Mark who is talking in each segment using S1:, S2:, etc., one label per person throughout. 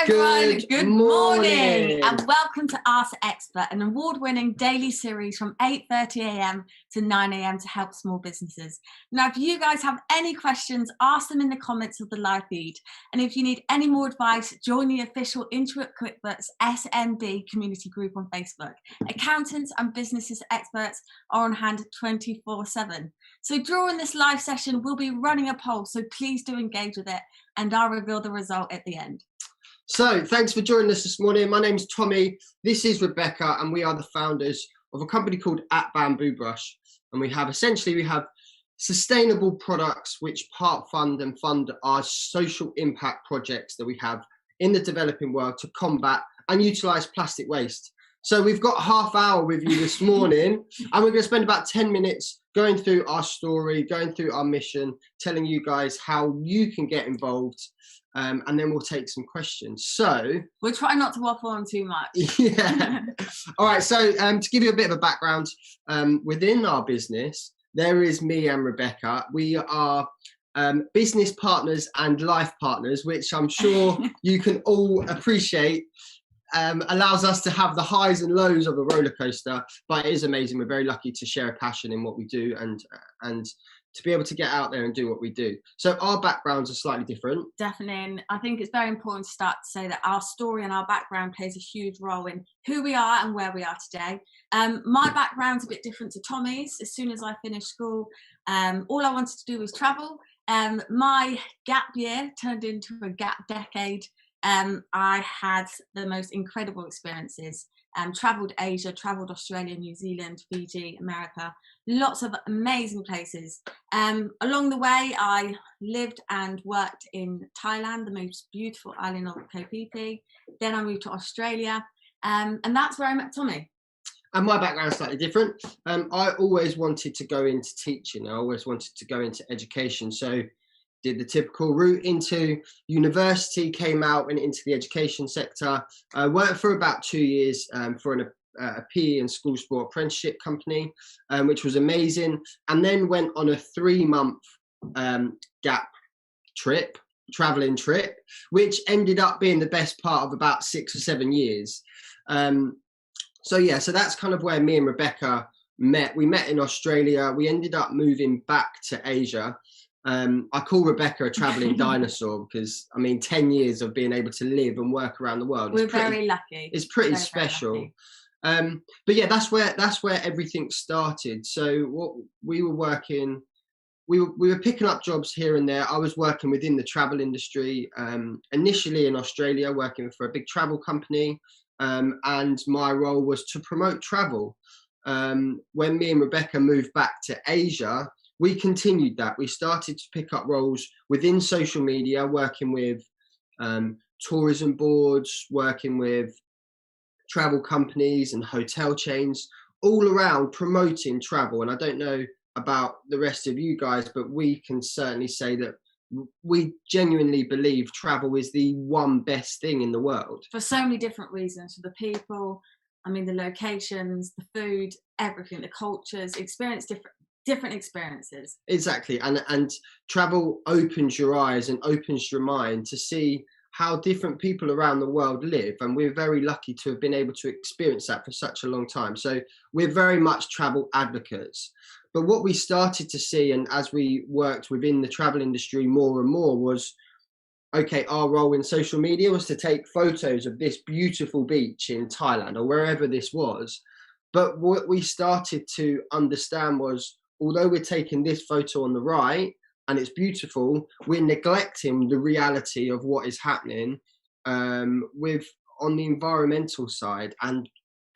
S1: everyone, good morning
S2: morning.
S1: and welcome to Ask the Expert, an award-winning daily series from 8:30 a.m. to 9 a.m. to help small businesses. Now, if you guys have any questions, ask them in the comments of the live feed. And if you need any more advice, join the official Intuit QuickBooks SMB community group on Facebook. Accountants and businesses experts are on hand 24/7. So during this live session, we'll be running a poll, so please do engage with it and I'll reveal the result at the end.
S2: So thanks for joining us this morning. My name's Tommy, this is Rebecca, and we are the founders of a company called Bambuu Brush. And we have sustainable products which part fund and fund our social impact projects that we have in the developing world to combat and utilize plastic waste. So we've got half hour with you this morning, and we're going to spend about 10 minutes going through our story, going through our mission, telling you guys how you can get involved, and then we'll take some questions. So
S1: we'll try not to waffle on too much.
S2: Yeah. All right. So to give you a bit of a background, within our business, there is me and Rebecca. We are business partners and life partners, which I'm sure you can all appreciate. Allows us to have the highs and lows of a roller coaster, but it is amazing. We're very lucky to share a passion in what we do and to be able to get out there and do what we do. So our backgrounds are slightly different.
S1: Definitely, and I think it's very important to start to say that our story and our background plays a huge role in who we are and where we are today. My background's a bit different to Tommie's. As soon as I finished school, all I wanted to do was travel. My gap year turned into a gap decade. I had the most incredible experiences. Travelled Asia, travelled Australia, New Zealand, Fiji, America, lots of amazing places. Along the way, I lived and worked in Thailand, the most beautiful island of Koh Phi Phi. Then I moved to Australia, and that's where I met Tommie.
S2: And my background is slightly different. I always wanted to go into teaching. I always wanted to go into education. So did the typical route into university, came out and into the education sector. I worked for about 2 years for a PE and school sport apprenticeship company, which was amazing. And then went on a 3-month gap trip, traveling trip, which ended up being the best part of about 6 or 7 years. So that's kind of where me and Rebecca met. We met in Australia. We ended up moving back to Asia. I call Rebecca a traveling dinosaur because 10 years of being able to live and work around the world.
S1: We're very lucky.
S2: It's pretty special. But yeah, that's where everything started. So what we were working, we were picking up jobs here and there. I was working within the travel industry, initially in Australia, working for a big travel company, and my role was to promote travel. When me and Rebecca moved back to Asia, we continued that. We started to pick up roles within social media, working with tourism boards, working with travel companies and hotel chains, all around promoting travel. And I don't know about the rest of you guys, but we can certainly say that we genuinely believe travel is the one best thing in the world.
S1: For so many different reasons, for the people, the locations, the food, everything, the cultures, different experiences.
S2: Exactly, and travel opens your eyes and opens your mind to see how different people around the world live, and we're very lucky to have been able to experience that for such a long time. So we're very much travel advocates. But what we started to see, and as we worked within the travel industry more and more, was okay, our role in social media was to take photos of this beautiful beach in Thailand or wherever this was. But what we started to understand was, although we're taking this photo on the right and it's beautiful, we're neglecting the reality of what is happening on the environmental side. And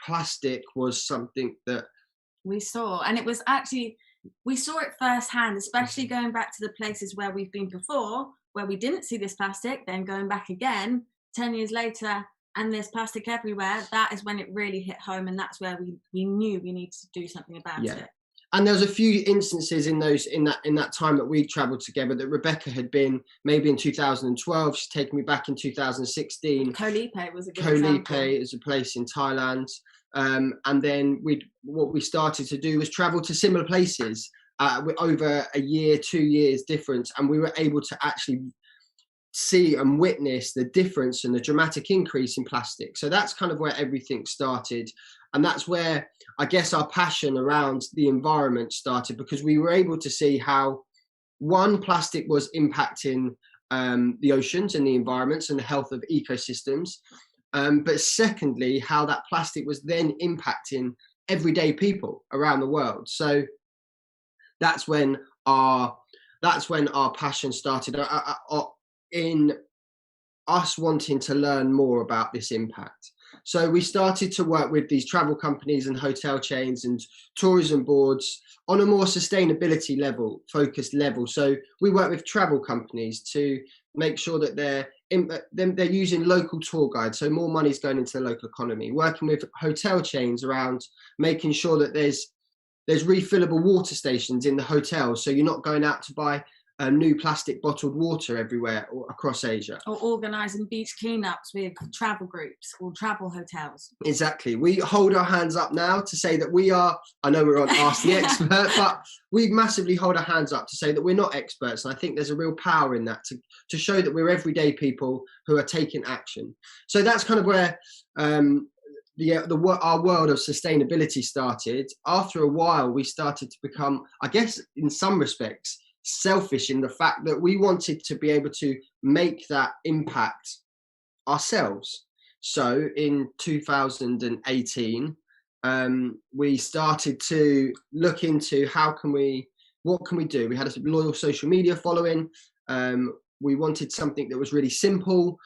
S2: plastic was something that
S1: we saw, and it was actually, we saw it firsthand, especially going back to the places where we've been before, where we didn't see this plastic, then going back again 10 years later and there's plastic everywhere. That is when it really hit home, and that's where we knew we needed to do something about it.
S2: And there's a few instances in that time that we travelled together that Rebecca had been maybe in 2012. She's taken me back in 2016.
S1: Koh Lipe was a good example.
S2: Koh Lipe is a place in Thailand. And then what we started to do was travel to similar places over a year, 2 years difference, and we were able to actually see and witness the difference and the dramatic increase in plastic. So that's kind of where everything started. And that's where I guess our passion around the environment started, because we were able to see how, one, plastic was impacting the oceans and the environments and the health of ecosystems. But secondly, how that plastic was then impacting everyday people around the world. So that's when our passion started, in us wanting to learn more about this impact. So we started to work with these travel companies and hotel chains and tourism boards on a more sustainability level, focused level. So we work with travel companies to make sure that they're using local tour guides, so more money's going into the local economy. Working with hotel chains around making sure that there's refillable water stations in the hotel, so you're not going out to buy new plastic bottled water everywhere or across Asia.
S1: Or organising beach cleanups with travel groups or travel hotels.
S2: Exactly. We hold our hands up now to say that we are, I know we're on Ask the Expert, but we massively hold our hands up to say that we're not experts. And I think there's a real power in that to show that we're everyday people who are taking action. So that's kind of where our world of sustainability started. After a while, we started to become, I guess, in some respects, selfish in the fact that we wanted to be able to make that impact ourselves. So in 2018, we started to look into what can we do? We had a loyal social media following. We wanted something that was really simple,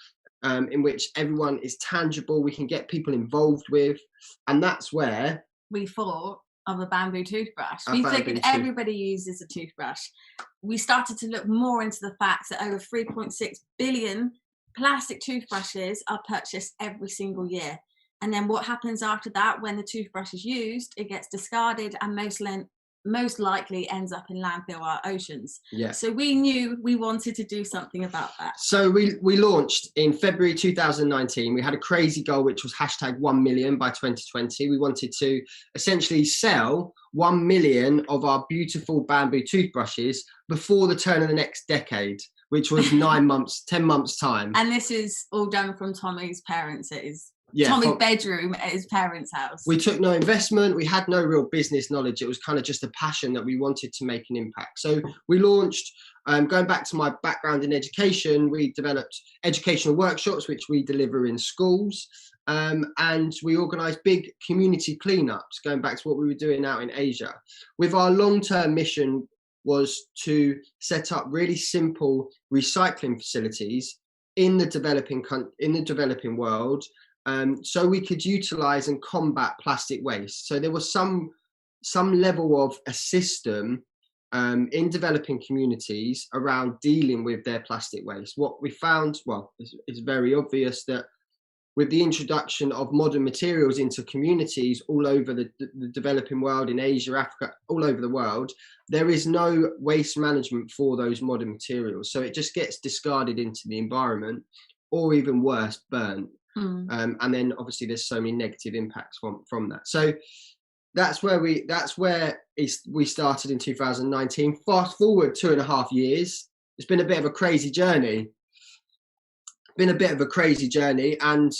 S2: in which everyone is tangible, we can get people involved with. And that's where
S1: we thought of a bamboo toothbrush. We figured everybody uses a toothbrush. We started to look more into the fact that over 3.6 billion plastic toothbrushes are purchased every single year. And then what happens after that? When the toothbrush is used, it gets discarded and most likely ends up in landfill or oceans.
S2: Yeah.
S1: So we knew we wanted to do something about that.
S2: So we launched in February 2019. We had a crazy goal, which was #1 million by 2020. We wanted to essentially sell 1 million of our beautiful bamboo toothbrushes before the turn of the next decade, which was 10 months time.
S1: And this is all done from Tommie's parents. It is Tommie's bedroom at his parents' house.
S2: We took no investment. We had no real business knowledge. It was kind of just a passion that we wanted to make an impact. So we launched, going back to my background in education, we developed educational workshops, which we deliver in schools. And we organised big community cleanups, going back to what we were doing out in Asia. With our long-term mission was to set up really simple recycling facilities in the developing world, so we could utilise and combat plastic waste. So there was some level of a system in developing communities around dealing with their plastic waste. What we found, well, it's very obvious that with the introduction of modern materials into communities all over the developing world, in Asia, Africa, all over the world, there is no waste management for those modern materials. So it just gets discarded into the environment, or even worse, burnt. And then obviously there's so many negative impacts from that. So that's where we started in 2019. Fast forward 2.5 years, it's been a bit of a crazy journey. And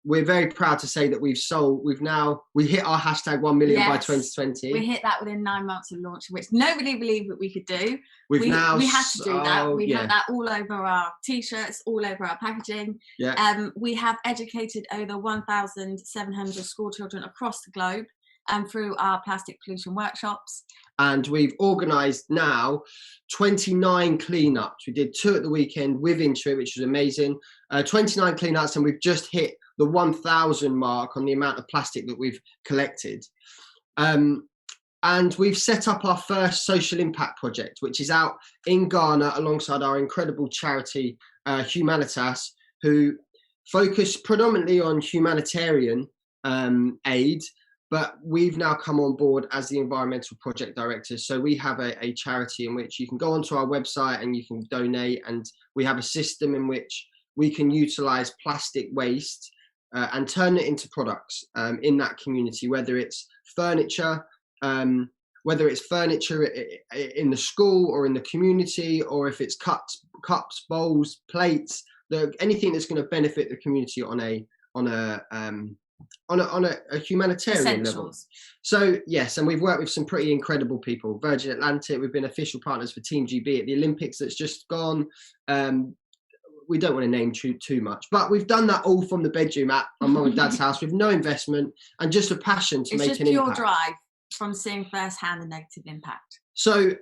S2: we're very proud to say that we hit our #1 million by 2020.
S1: We hit that within 9 months of launch, which nobody believed that we could do. We had to do that. We have that all over our t-shirts, all over our packaging.
S2: Yeah.
S1: We have educated over 1,700 school children across the globe through our plastic pollution workshops.
S2: And we've organised now 29 cleanups. We did 2 at the weekend with Intuit, which was amazing. 29 cleanups, and we've just hit the 1,000 mark on the amount of plastic that we've collected. And we've set up our first social impact project, which is out in Ghana alongside our incredible charity, Humanitas, who focus predominantly on humanitarian aid. But we've now come on board as the environmental project director. So we have a charity in which you can go onto our website and you can donate. And we have a system in which we can utilize plastic waste and turn it into products in that community, whether it's furniture in the school or in the community, or if it's cups, bowls, plates, anything that's going to benefit the community on a humanitarian level. So yes, and we've worked with some pretty incredible people. Virgin Atlantic, we've been official partners for Team GB at the Olympics that's just gone. We don't want to name too much, but we've done that all from the bedroom at my mum and dad's house with no investment and just a passion to make an impact. It's just pure drive
S1: from seeing firsthand the negative impact.
S2: So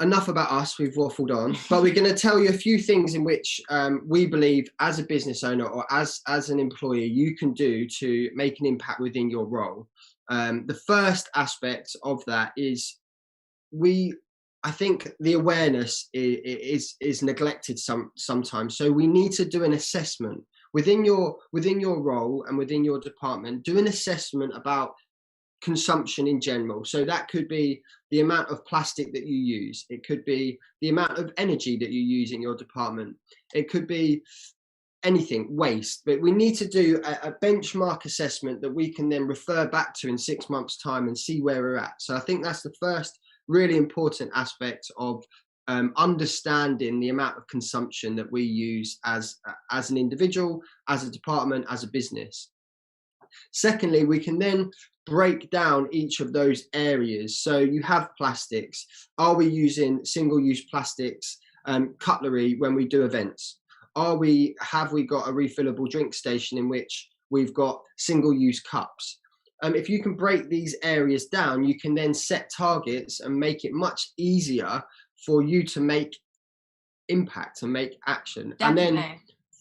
S2: enough about us, we've waffled on, but we're going to tell you a few things in which we believe as a business owner or as an employee you can do to make an impact within your role. The first aspect of that is I think the awareness is neglected sometimes. So we need to do an assessment within your role and within your department. Do an assessment about consumption in general. So that could be the amount of plastic that you use. It could be the amount of energy that you use in your department. It could be anything, waste. But we need to do a benchmark assessment that we can then refer back to in 6 months' time and see where we're at. So I think that's the first really important aspect of understanding the amount of consumption that we use as an individual, as a department, as a business. Secondly, we can then break down each of those areas. So you have plastics. Are we using single-use plastics cutlery when we do events? Have we got a refillable drink station in which we've got single-use cups? If you can break these areas down, you can then set targets and make it much easier for you to make impact and make action.
S1: Definitely.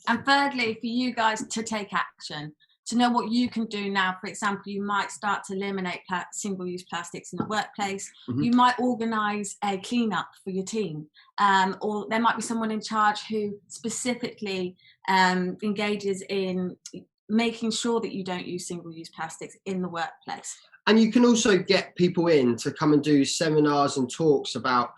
S1: And thirdly, for you guys to take action, to know what you can do now. For example, you might start to eliminate single-use plastics in the workplace. Mm-hmm. You might organise a clean-up for your team, or there might be someone in charge who specifically engages in making sure that you don't use single-use plastics in the workplace.
S2: And you can also get people in to come and do seminars and talks about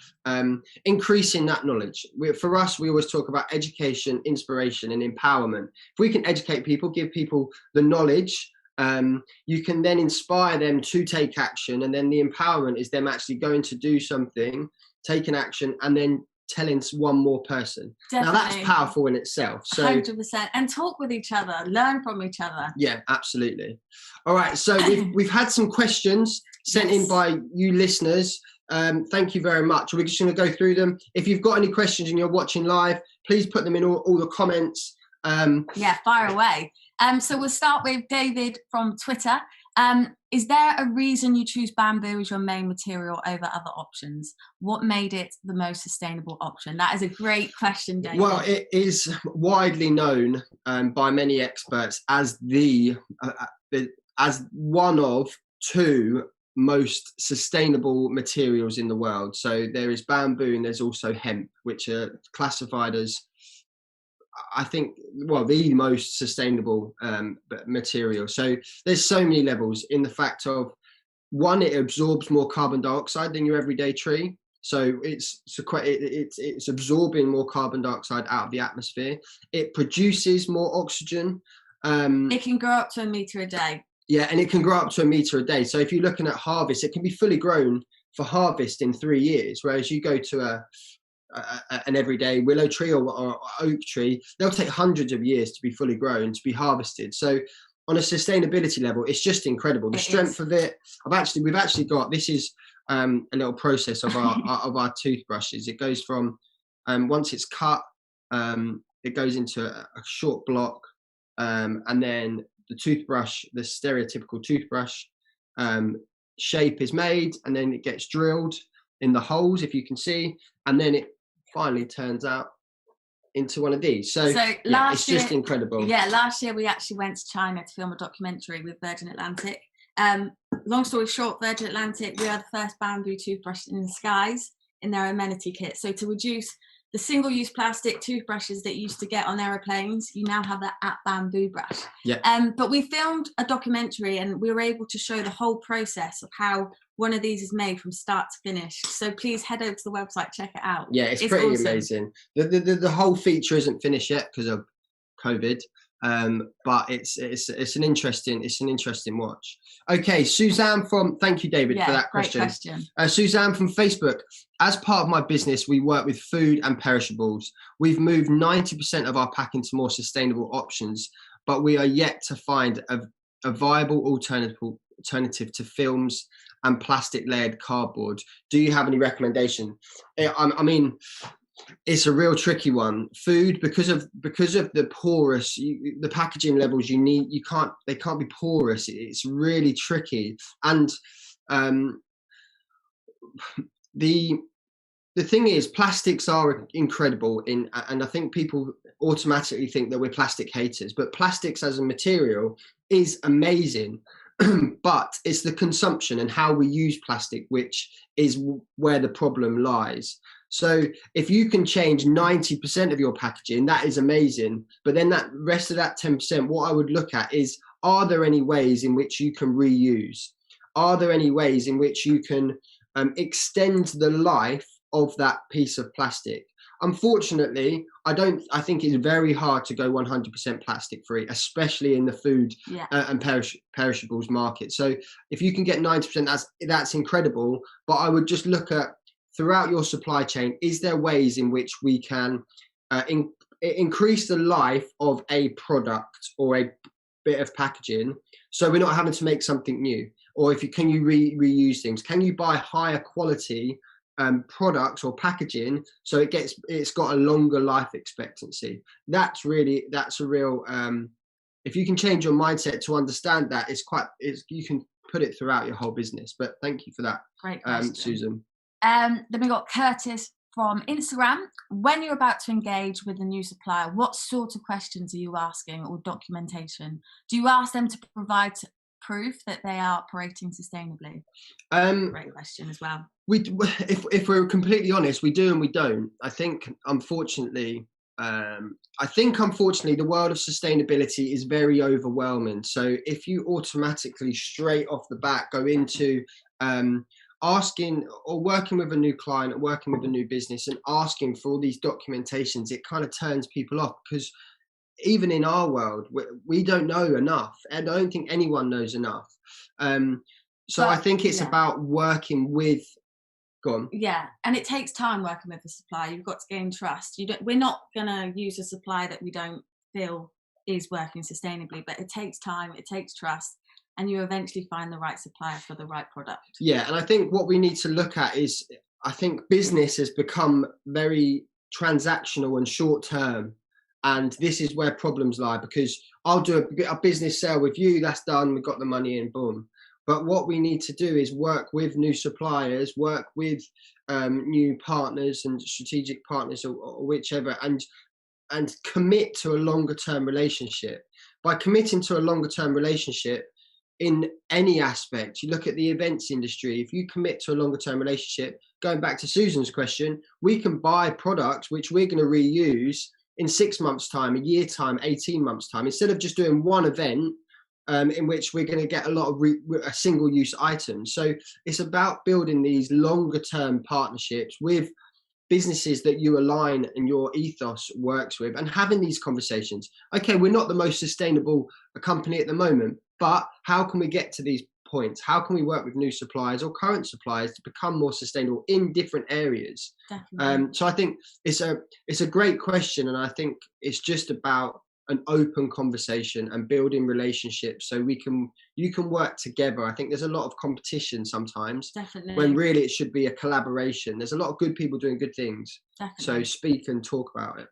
S2: increasing that knowledge. For us, we always talk about education, inspiration, and empowerment. If we can educate people, give people the knowledge, you can then inspire them to take action. And then the empowerment is them actually going to do something, take an action, and then telling one more person. Definitely. Now that's powerful in itself. So
S1: 100%. And talk with each other, learn from each other.
S2: Yeah, absolutely. All right, so we've had some questions sent in by you listeners. Thank you very much. We're just going to go through them. If you've got any questions and you're watching live, please put them in all the comments.
S1: Yeah, fire away. So we'll start with David from Twitter. Is there a reason you choose bamboo as your main material over other options? What made it the most sustainable option? That is a great question, David.
S2: Well, it is widely known by many experts as as one of two most sustainable materials in the world. So there is bamboo and there's also hemp, which are classified as, I think, well, the most sustainable material. So there's so many levels in the fact of, one, it absorbs more carbon dioxide than your everyday tree. So it's absorbing more carbon dioxide out of the atmosphere. It produces more oxygen.
S1: It can grow up to 1 meter a day.
S2: Yeah, and it can grow up to 1 meter a day. So if you're looking at harvest, it can be fully grown for harvest in 3 years. Whereas you go to an everyday willow tree or oak tree, they'll take hundreds of years to be fully grown, to be harvested. So on a sustainability level, it's just incredible. The strength of it. We've actually got, this is a little process of our toothbrushes. It goes from, once it's cut, it goes into a short block, and then the toothbrush, the stereotypical toothbrush shape is made, and then it gets drilled in the holes, if you can see, and then it finally turns out into one of these. So it's just incredible.
S1: Yeah, last year we actually went to China to film a documentary with Virgin Atlantic. Long story short, Virgin Atlantic, we are the first bamboo toothbrush in the skies in their amenity kit. So to reduce the single-use plastic toothbrushes that you used to get on aeroplanes, you now have that at Bambuu Brush.
S2: Yeah.
S1: But we filmed a documentary and we were able to show the whole process of how one of these is made from start to finish. So please head over to the website, check it out.
S2: Yeah, it's pretty awesome. Amazing. The whole feature isn't finished yet because of COVID. But it's an interesting watch. Okay, Suzanne from, thank you David for that question.
S1: Great question.
S2: Suzanne from Facebook, as part of my business we work with food and perishables. We've moved 90% of our packing to more sustainable options, but we are yet to find a viable alternative to films and plastic layered cardboard. Do you have any recommendation? I mean, it's a real tricky one. Food, because of the porous, the packaging levels you need, they can't be porous. It's really tricky. And the thing is, plastics are incredible and I think people automatically think that we're plastic haters, but plastics as a material is amazing. But it's the consumption and how we use plastic which is where the problem lies. So if you can change 90% of your packaging, that is amazing. But then that rest of that 10%, what I would look at is, are there any ways in which you can reuse? Are there any ways in which you can extend the life of that piece of plastic? Unfortunately, I think it's very hard to go 100% plastic free, especially in the food and perishables market. So if you can get 90%, that's incredible. But I would just look at, throughout your supply chain, is there ways in which we can increase the life of a product or a bit of packaging, so we're not having to make something new? Or can you reuse things? Can you buy higher quality products or packaging so it's got a longer life expectancy? That's a real if you can change your mindset to understand that, you can put it throughout your whole business. But thank you for that.
S1: Great question.
S2: Susan.
S1: Then we got Curtis from Instagram. When you're about to engage with a new supplier, what sort of questions are you asking, or documentation? Do you ask them to provide proof that they are operating sustainably? Great question as well.
S2: If we're completely honest, we do and we don't. I think unfortunately the world of sustainability is very overwhelming. So if you automatically straight off the bat go into asking or working with a new client, working with a new business and asking for all these documentations, it kind of turns people off, because even in our world, we don't know enough. And I don't think anyone knows enough. So I think it's about working with, go on.
S1: Yeah, and it takes time working with a supplier. You've got to gain trust. We're not going to use a supplier that we don't feel is working sustainably, but it takes time, it takes trust, and you eventually find the right supplier for the right product. Yeah,
S2: and I think what we need to look at is, I think business has become very transactional and short term. And this is where problems lie, because I'll do a business sale with you, that's done, we've got the money in, boom. But what we need to do is work with new suppliers, work with new partners and strategic partners or whichever, and commit to a longer term relationship. By committing to a longer term relationship in any aspect, you look at the events industry, if you commit to a longer term relationship, going back to Susan's question, we can buy products which we're going to reuse in 6 months' time, a year time, 18 months' time, instead of just doing one event in which we're going to get a lot of single-use items. So it's about building these longer-term partnerships with businesses that you align and your ethos works with, and having these conversations. Okay, we're not the most sustainable company at the moment, but how can we get to these points? How can we work with new suppliers or current suppliers to become more sustainable in different areas?
S1: Definitely.
S2: So I think it's a great question, and I think it's just about an open conversation and building relationships so you can work together. I think there's a lot of competition sometimes.
S1: Definitely.
S2: When really it should be a collaboration. There's a lot of good people doing good things.
S1: Definitely.
S2: So speak and talk about it.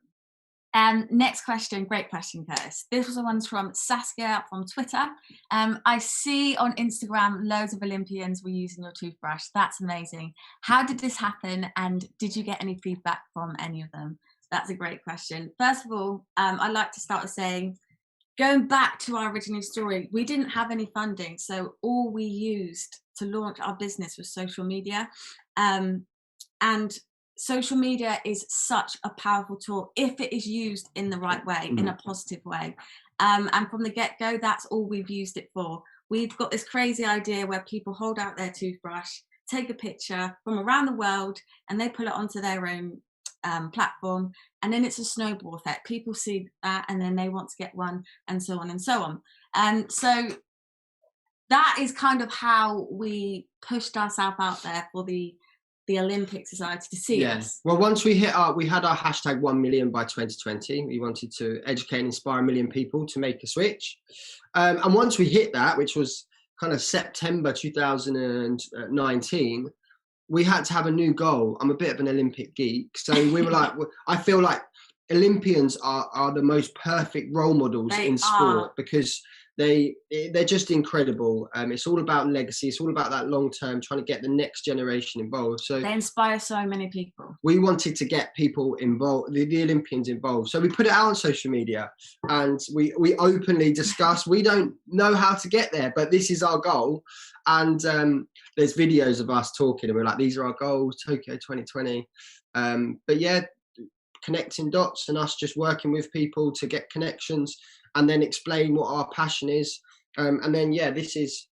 S1: Next question, great question, Curtis. This was one from Saskia from Twitter. I see on Instagram loads of Olympians were using your toothbrush. That's amazing. How did this happen, and did you get any feedback from any of them? That's a great question. First of all, I'd like to start with saying, going back to our original story, we didn't have any funding, so all we used to launch our business was social media. And social media is such a powerful tool if it is used in the right way, in a positive way. And from the get-go, that's all we've used it for. We've got this crazy idea where people hold out their toothbrush, take a picture from around the world, and they put it onto their own platform, and then it's a snowball effect. People see that and then they want to get one, and so on and so on. And so that is kind of how we pushed ourselves out there for the Olympic Society to see us.
S2: Well, once we had our hashtag 1 million by 2020. We wanted to educate and inspire 1 million people to make a switch. And once we hit that, which was kind of September 2019, we had to have a new goal. I'm a bit of an Olympic geek. So we were like, I feel like Olympians are the most perfect role models in sport, because they're just incredible. It's all about legacy. It's all about that long term, trying to get the next generation involved. So
S1: they inspire so many people.
S2: We wanted to get people involved, the Olympians involved. So we put it out on social media, and we openly discuss. We don't know how to get there, but this is our goal. And there's videos of us talking, and we're like, these are our goals, Tokyo 2020. But yeah, connecting dots and us just working with people to get connections, and then explain what our passion is. And then, this is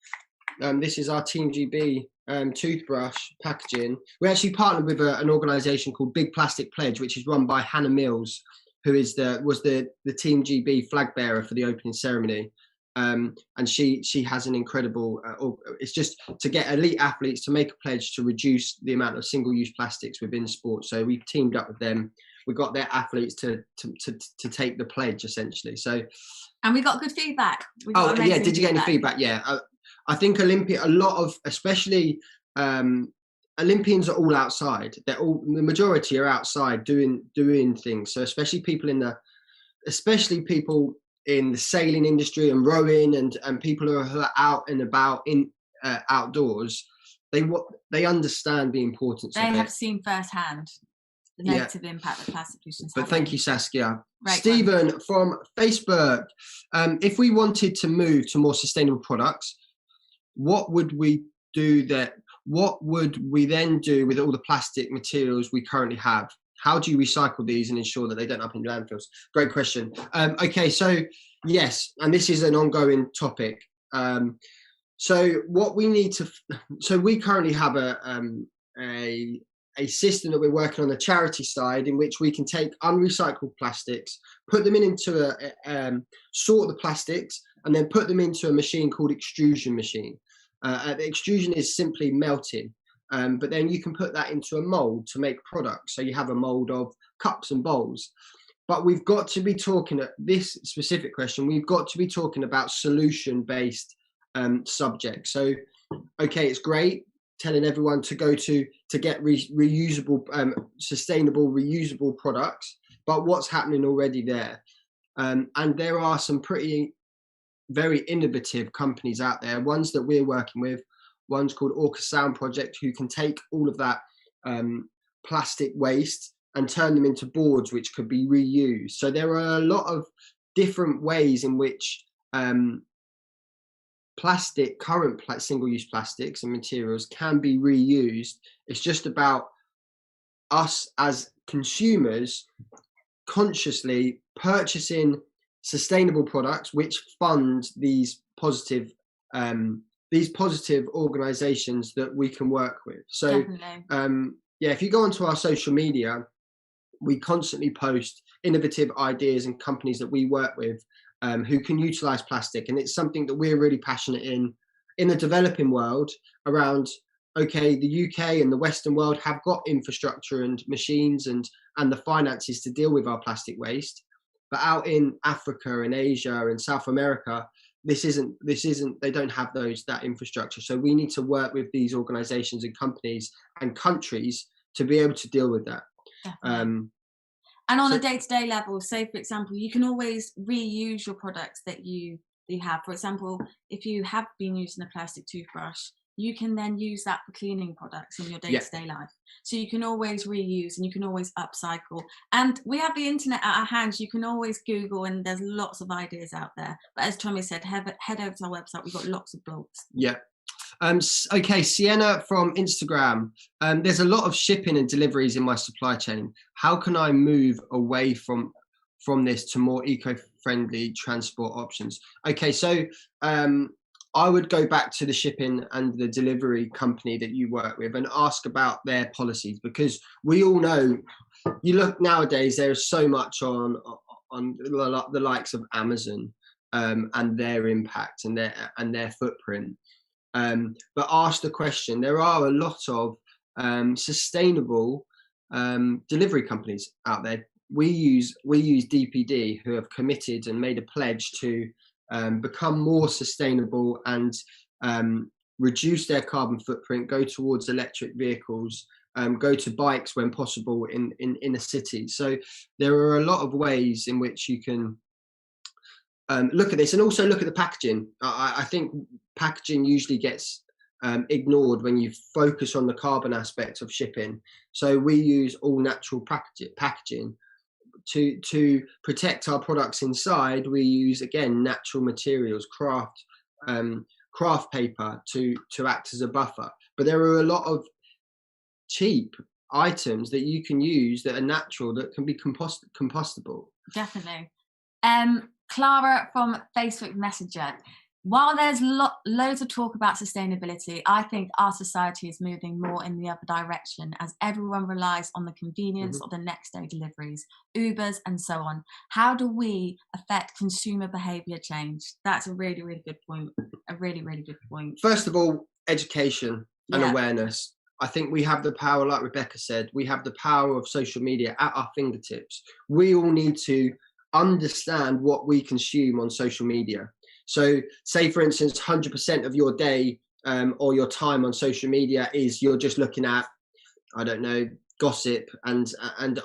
S2: our Team GB toothbrush packaging. We actually partnered with an organisation called Big Plastic Pledge, which is run by Hannah Mills, who was the Team GB flag bearer for the opening ceremony. And she has an incredible, it's just to get elite athletes to make a pledge to reduce the amount of single-use plastics within sport. So we've teamed up with them. We got their athletes to take the pledge, essentially. So, and
S1: we got good feedback.
S2: Did you get any feedback? Yeah, I think a lot of, especially Olympians are all outside. The majority are outside doing things. So especially people in the sailing industry and rowing, and people who are out and about in outdoors, they understand the importance.
S1: They have seen firsthand the negative impact that plastic pollution has.
S2: But thank you, Saskia. Right, Stephen from Facebook. If we wanted to move to more sustainable products, what would we do that? What would we then do with all the plastic materials we currently have? How do you recycle these and ensure that they don't end up in landfills? Great question. Okay, so yes, and this is an ongoing topic. So what we need to, so we currently have a system that we're working on the charity side, in which we can take unrecycled plastics, put them into sort the plastics, and then put them into a machine called extrusion machine. The extrusion is simply melting. But then you can put that into a mold to make products. So you have a mold of cups and bowls. But we've got to be talking at this specific question. We've got to be talking about solution-based subjects. So, okay, it's great telling everyone to go to get reusable, sustainable, reusable products. But what's happening already there? And there are some very innovative companies out there. Ones that we're working with. One's called Orca Sound Project, who can take all of that plastic waste and turn them into boards which could be reused. So there are a lot of different ways in which current single-use plastics and materials can be reused. It's just about us as consumers consciously purchasing sustainable products which fund these positive organizations that we can work with. So if you go onto our social media, we constantly post innovative ideas and companies that we work with who can utilize plastic. And it's something that we're really passionate in the developing world around. Okay, the UK and the Western world have got infrastructure and machines and the finances to deal with our plastic waste, but out in Africa and Asia and South America, this isn't they don't have that infrastructure. So we need to work with these organizations and companies and countries to be able to deal with that.
S1: And on a day-to-day level, say for example, you can always reuse your products that you have. For example, if you have been using a plastic toothbrush, you can then use that for cleaning products in your day-to-day life. So you can always reuse and you can always upcycle. And we have the internet at our hands. You can always Google, and there's lots of ideas out there. But as Tommie said, head over to our website. We've got lots of blogs. Yeah.
S2: Okay, Sienna from Instagram. There's a lot of shipping and deliveries in my supply chain. How can I move away from this to more eco-friendly transport options? Okay, so I would go back to the shipping and the delivery company that you work with and ask about their policies, because we all know you look nowadays, there is so much on the likes of Amazon, and their impact and their footprint. But ask the question, there are a lot of sustainable delivery companies out there. We use DPD, who have committed and made a pledge to become more sustainable and reduce their carbon footprint, go towards electric vehicles, go to bikes when possible in inner cities. So there are a lot of ways in which you can look at this, and also look at the packaging. I think packaging usually gets ignored when you focus on the carbon aspect of shipping. So we use all natural packaging to protect our products inside. We use, again, natural materials, craft paper to act as a buffer. But there are a lot of cheap items that you can use that are natural, that can be compostable.
S1: Definitely. Clara from Facebook Messenger. While there's loads of talk about sustainability, I think our society is moving more in the other direction as everyone relies on the convenience of the next day deliveries, Ubers and so on. How do we affect consumer behaviour change? That's a really, really good point. A really, really good point.
S2: First of all, education and awareness. I think we have the power, like Rebecca said, we have the power of social media at our fingertips. We all need to understand what we consume on social media. So say, for instance, 100% of your day or your time on social media is you're just looking at, I don't know, gossip and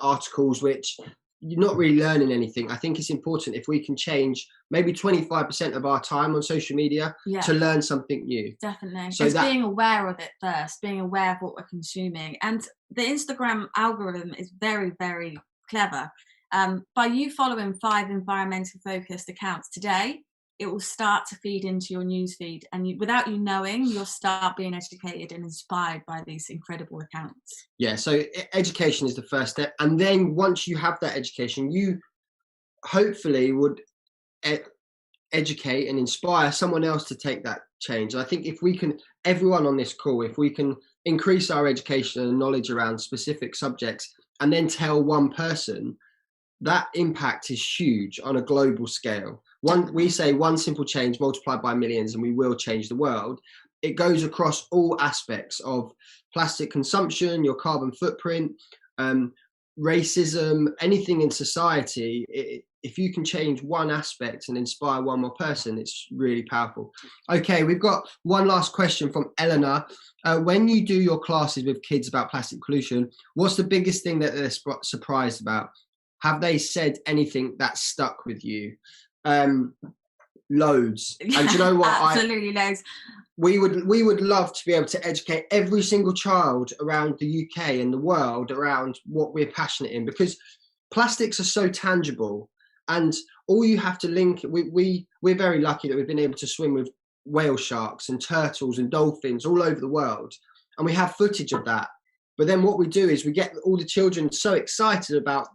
S2: articles which you're not really learning anything. I think it's important if we can change maybe 25% of our time on social media to learn something new.
S1: Definitely. So it's being aware of it first, being aware of what we're consuming. And the Instagram algorithm is very, very clever. By you following 5 environmental focused accounts today, it will start to feed into your newsfeed, and without you knowing, you'll start being educated and inspired by these incredible accounts. Yeah,
S2: so education is the first step, and then once you have that education, you hopefully would educate and inspire someone else to take that change. I think if we can, everyone on this call, if we can increase our education and knowledge around specific subjects and then tell one person, that impact is huge on a global scale. We say one simple change multiplied by millions and we will change the world. It goes across all aspects of plastic consumption, your carbon footprint, racism, anything in society. If you can change one aspect and inspire one more person, it's really powerful. Okay, we've got one last question from Eleanor. When you do your classes with kids about plastic pollution, what's the biggest thing that they're surprised about? Have they said anything that stuck with you? Loads. And do you know what?
S1: Absolutely loads.
S2: We would love to be able to educate every single child around the UK and the world around what we're passionate in, because plastics are so tangible, and all you have to link. We're very lucky that we've been able to swim with whale sharks and turtles and dolphins all over the world, and we have footage of that. But then what we do is we get all the children so excited about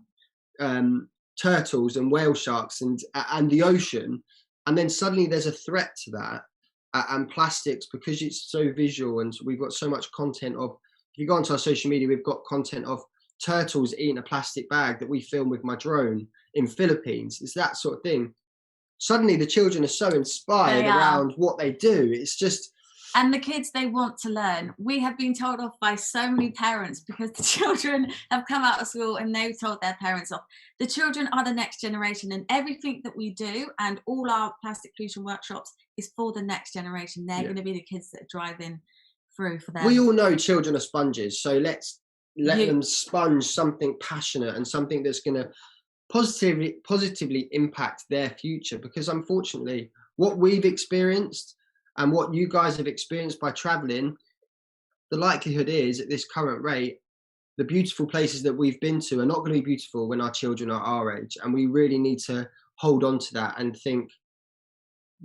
S2: turtles and whale sharks and the ocean, and then suddenly there's a threat to that, and plastics, because it's so visual, and we've got so much content of, if you go onto our social media, we've got content of turtles eating a plastic bag that we filmed with my drone in Philippines. It's that sort of thing. Suddenly the children are so inspired around what they do. It's just,
S1: and the kids, they want to learn. We have been told off by so many parents because the children have come out of school and they've told their parents off. The children are the next generation, and everything that we do and all our plastic pollution workshops is for the next generation. They're going to be the kids that are driving through for them.
S2: We all know children are sponges, so let's let them sponge something passionate and something that's going to positively impact their future. Because unfortunately, what we've experienced and what you guys have experienced by traveling, the likelihood is at this current rate, the beautiful places that we've been to are not going to be beautiful when our children are our age. And we really need to hold on to that and think,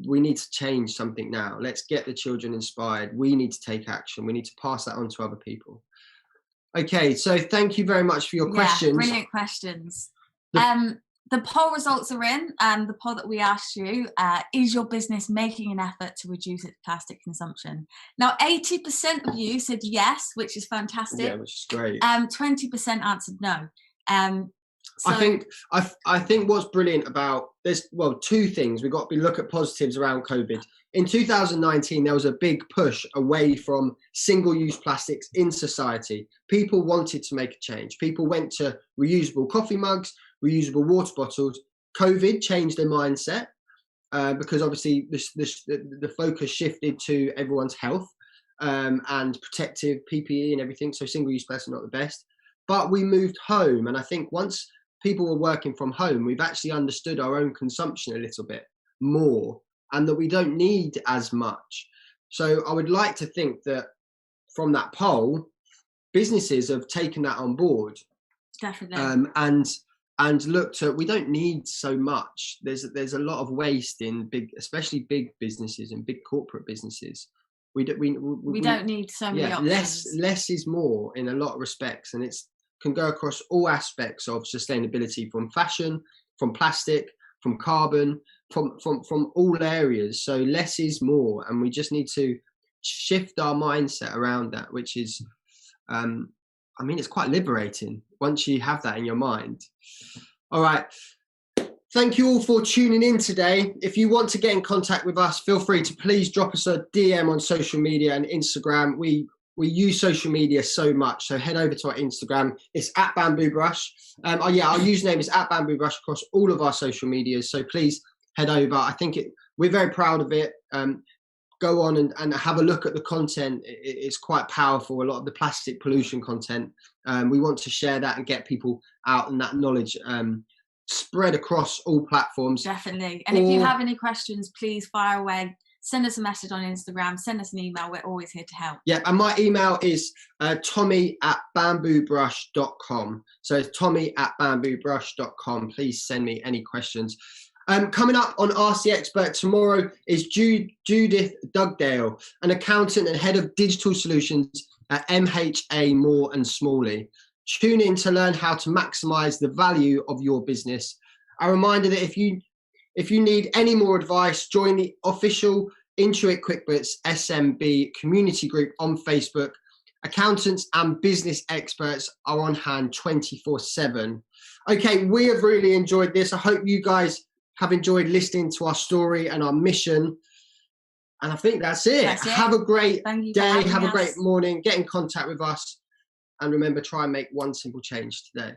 S2: we need to change something now. Let's get the children inspired. We need to take action. We need to pass that on to other people. Okay, so thank you very much for your questions.
S1: Brilliant questions. The poll results are in. The poll that we asked you, is your business making an effort to reduce its plastic consumption? Now, 80% of you said yes, which is fantastic.
S2: Yeah, which is great.
S1: 20% answered no. So,
S2: I think what's brilliant about this, well, two things. We've got to look at positives around COVID. In 2019, there was a big push away from single-use plastics in society. People wanted to make a change. People went to reusable coffee mugs, reusable water bottles. COVID changed their mindset because obviously the focus shifted to everyone's health and protective PPE and everything. So single-use plastics are not the best. But we moved home, and I think once people were working from home, we've actually understood our own consumption a little bit more, and that we don't need as much. So I would like to think that from that poll, businesses have taken that on board.
S1: Definitely.
S2: And looked at, we don't need so much. There's a lot of waste in especially big businesses and big corporate businesses. We
S1: don't need so many options.
S2: Less is more in a lot of respects, and it's can go across all aspects of sustainability, from fashion, from plastic, from carbon, from all areas. So less is more, and we just need to shift our mindset around that, which is, it's quite liberating once you have that in your mind. All right. Thank you all for tuning in today. If you want to get in contact with us, feel free to please drop us a DM on social media and Instagram. We use social media so much, so head over to our Instagram. It's at Bambuu Brush. Our username is at Bambuu Brush across all of our social medias. So please head over. I think we're very proud of it. Go on and have a look at the content. It's quite powerful. A lot of the plastic pollution content. We want to share that and get people out, and that knowledge spread across all platforms.
S1: Definitely. And if you have any questions, please fire away. Send us a message on Instagram, send us an email. We're always here to help. Yeah,
S2: and my email is tommie@bamboobrush.com. So it's tommie@bamboobrush.com. Please send me any questions. Coming up on Ask the Expert tomorrow is Judith Dugdale, an accountant and head of digital solutions at MHA Moore and Smalley. Tune in to learn how to maximize the value of your business. A reminder that if you need any more advice, join the official Intuit QuickBooks SMB community group on Facebook. Accountants and business experts are on hand 24/7. Okay, we have really enjoyed this. I hope you guys have enjoyed listening to our story and our mission. And I think that's it. Have a great day. Have a great morning. Get in contact with us. And remember, try and make one simple change today.